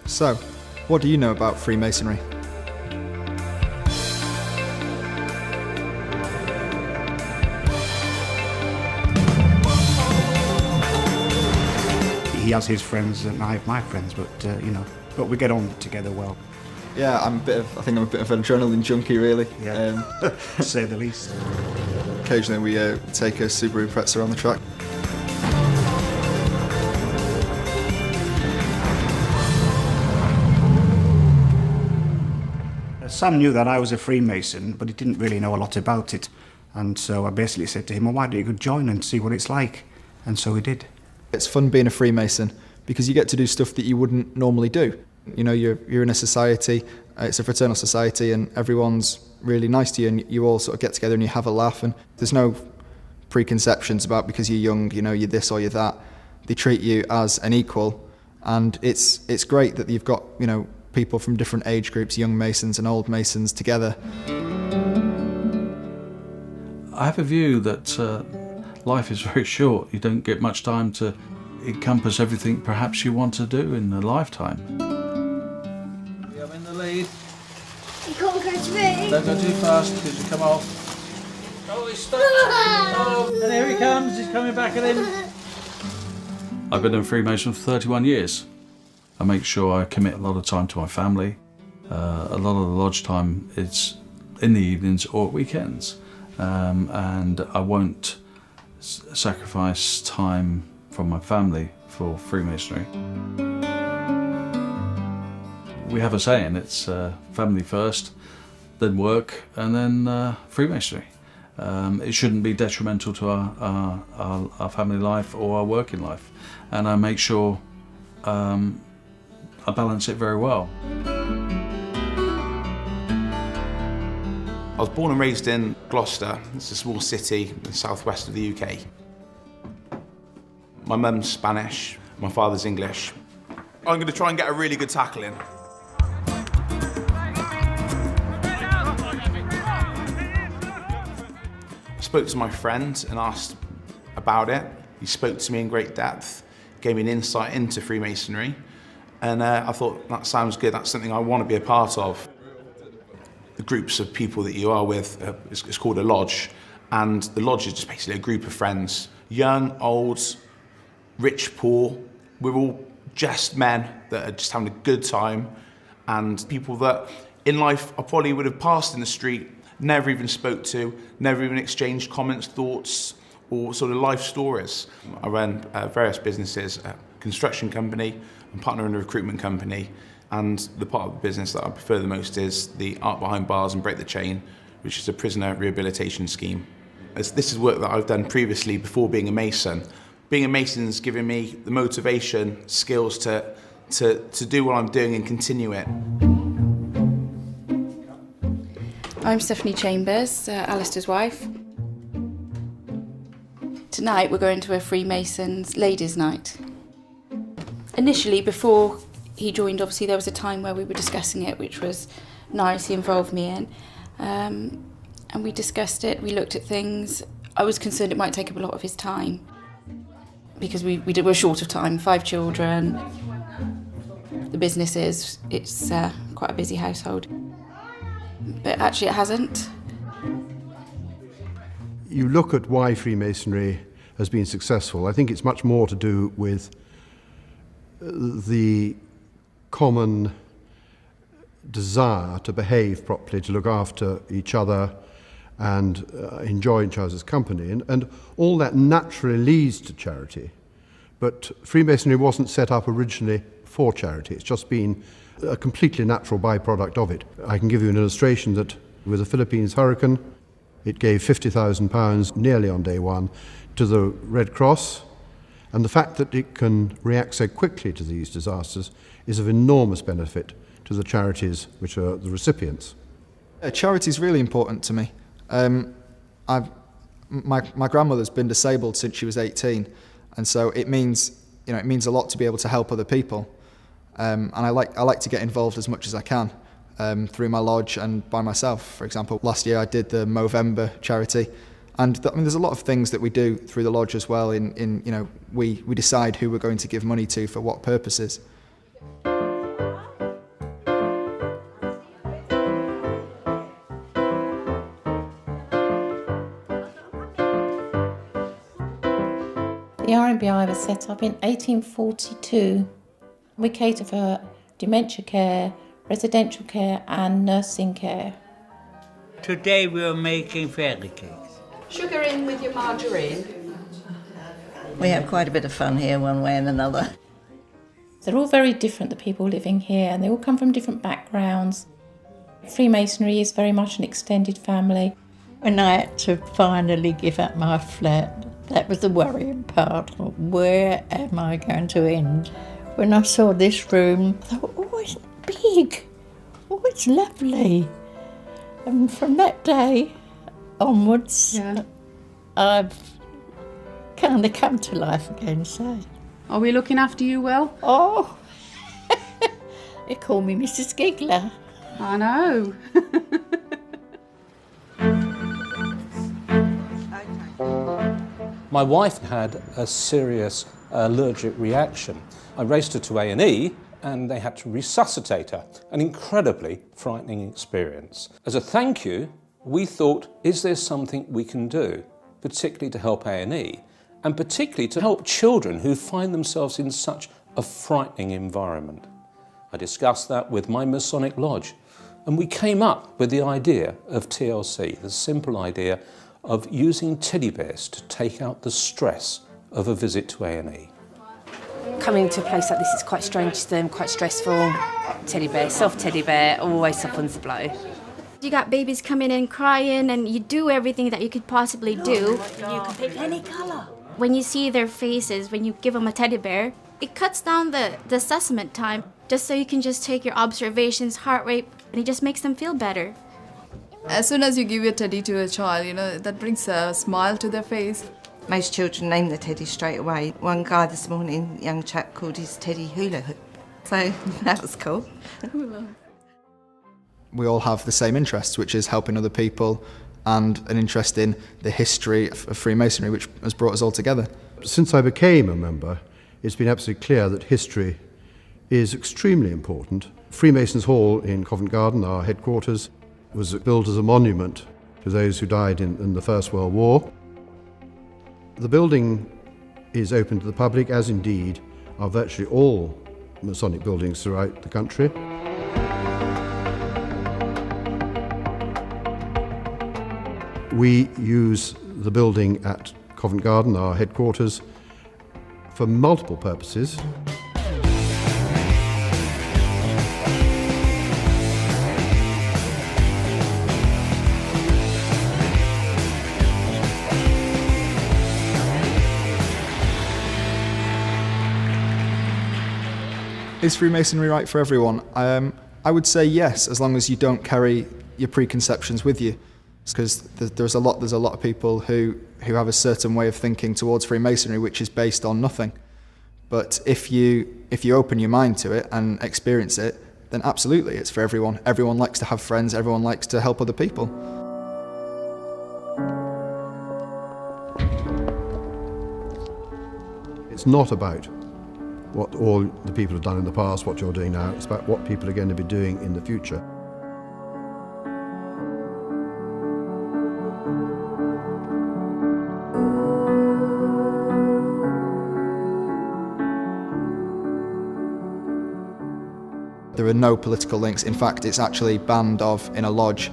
So, what do you know about Freemasonry? He has his friends and I have my friends, but but we get on together well. Yeah, I think I'm a bit of an adrenaline junkie, really. Yeah, to say the least. Occasionally we take a Subaru Impreza on the track. Sam knew that I was a Freemason, but he didn't really know a lot about it. And so I basically said to him, well, why don't you go join and see what it's like? And so he did. It's fun being a Freemason because you get to do stuff that you wouldn't normally do. You know, you're in a society, it's a fraternal society, and everyone's really nice to you, and you all sort of get together and you have a laugh, and there's no preconceptions about because you're young, you know, you're this or you're that. They treat you as an equal, and it's great that you've got, you know, people from different age groups, young Masons and old Masons together. I have a view that life is very short. You don't get much time to encompass everything perhaps you want to do in a lifetime. I'm in the lead. You can't go to me. Don't go too fast because you come off. Oh, he's stuck. Oh, and here he comes. He's coming back at him. I've been in Freemason for 31 years. I make sure I commit a lot of time to my family. A lot of the lodge time is in the evenings or at weekends. And I won't sacrifice time from my family for Freemasonry. We have a saying, it's family first, then work, and then Freemasonry. It shouldn't be detrimental to our family life or our working life. And I make sure I balance it very well. I was born and raised in Gloucester. It's a small city in the southwest of the UK. My mum's Spanish, my father's English. I'm going to try and get a really good tackle in. I spoke to my friend and asked about it. He spoke to me in great depth, gave me an insight into Freemasonry, and I thought, that sounds good, that's something I want to be a part of. The groups of people that you are with, it's called a lodge, and the lodge is just basically a group of friends, young, old, rich, poor. We're all just men that are just having a good time, and people that in life I probably would have passed in the street, never even spoke to, never even exchanged comments, thoughts, or sort of life stories. I run various businesses, a construction company, I'm partner in a recruitment company, and the part of the business that I prefer the most is the Art Behind Bars and Break the Chain, which is a prisoner rehabilitation scheme. This is work that I've done previously before being a Mason. Being a Mason's given me the motivation, skills to do what I'm doing and continue it. I'm Stephanie Chambers, Alistair's wife. Tonight we're going to a Freemasons ladies' night. Initially, before he joined, obviously there was a time where we were discussing it, which was nice, he involved me in. And we discussed it, we looked at things. I was concerned it might take up a lot of his time because we were short of time, 5 children. The business it's quite a busy household. But actually it hasn't. You look at why Freemasonry has been successful. I think it's much more to do with the common desire to behave properly, to look after each other and enjoy each other's company. And all that naturally leads to charity. But Freemasonry wasn't set up originally for charity. It's just been a completely natural byproduct of it. I can give you an illustration that with the Philippines hurricane, it gave £50,000 nearly on day one to the Red Cross. And the fact that it can react so quickly to these disasters is of enormous benefit to the charities which are the recipients. Charity is really important to me. My grandmother's been disabled since she was 18, and so it means a lot to be able to help other people. And I like to get involved as much as I can through my lodge and by myself. For example, last year I did the Movember charity. And there's a lot of things that we do through the lodge as well. We decide who we're going to give money to for what purposes. MasonicBuy was set up in 1842. We cater for dementia care, residential care and nursing care. Today we are making fairy cakes. Sugar in with your margarine. We have quite a bit of fun here one way and another. They're all very different, the people living here, and they all come from different backgrounds. Freemasonry is very much an extended family. When I had to finally give up my flat, that was the worrying part. Where am I going to end? When I saw this room, I thought, oh, it's big. Oh, it's lovely. And from that day onwards, I've kind of come to life again, so. Are we looking after you well? Oh, they call me Mrs. Giggler. I know. My wife had a serious allergic reaction. I raced her to A&E and they had to resuscitate her. An incredibly frightening experience. As a thank you, we thought, is there something we can do, particularly to help A&E, and particularly to help children who find themselves in such a frightening environment? I discussed that with my Masonic Lodge, and we came up with the idea of TLC, the simple idea of using teddy bears to take out the stress of a visit to A&E. Coming to a place like this is quite strange to them, quite stressful. Teddy bear, soft teddy bear, always softens the blow. You got babies coming in crying and you do everything that you could possibly do. You can pick any colour. When you see their faces, when you give them a teddy bear, it cuts down the assessment time just so you can just take your observations, heart rate, and it just makes them feel better. As soon as you give your teddy to a child, you know, that brings a smile to their face. Most children name the teddy straight away. One guy this morning, young chap, called his teddy hula hoop. So that was cool. We all have the same interests, which is helping other people and an interest in the history of Freemasonry, which has brought us all together. Since I became a member, it's been absolutely clear that history is extremely important. Freemasons Hall in Covent Garden, our headquarters, was built as a monument to those who died in the First World War. The building is open to the public, as indeed are virtually all Masonic buildings throughout the country. We use the building at Covent Garden, our headquarters, for multiple purposes. Is Freemasonry right for everyone? I would say yes, as long as you don't carry your preconceptions with you. Because there's a lot of people who have a certain way of thinking towards Freemasonry which is based on nothing. But if you open your mind to it and experience it, then absolutely it's for everyone. Everyone likes to have friends, everyone likes to help other people. It's not about what all the people have done in the past, what you're doing now. It's about what people are going to be doing in the future. There are no political links. In fact, it's actually banned in a lodge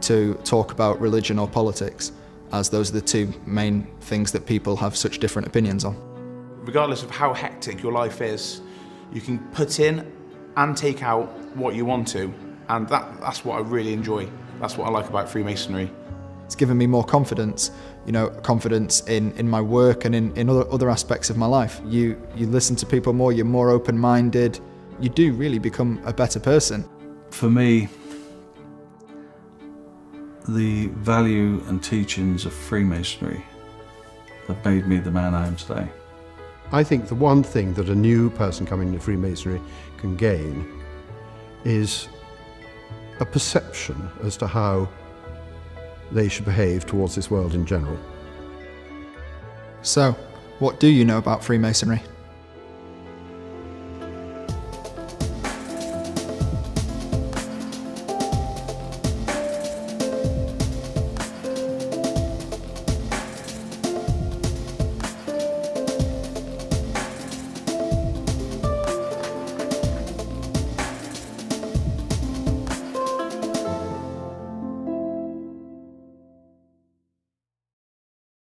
to talk about religion or politics, as those are the two main things that people have such different opinions on. Regardless of how hectic your life is, you can put in and take out what you want to, and that's what I really enjoy. That's what I like about Freemasonry. It's given me more confidence, confidence in my work and in other aspects of my life. You listen to people more, you're more open-minded, you do really become a better person. For me, the value and teachings of Freemasonry have made me the man I am today. I think the one thing that a new person coming into Freemasonry can gain is a perception as to how they should behave towards this world in general. So, what do you know about Freemasonry?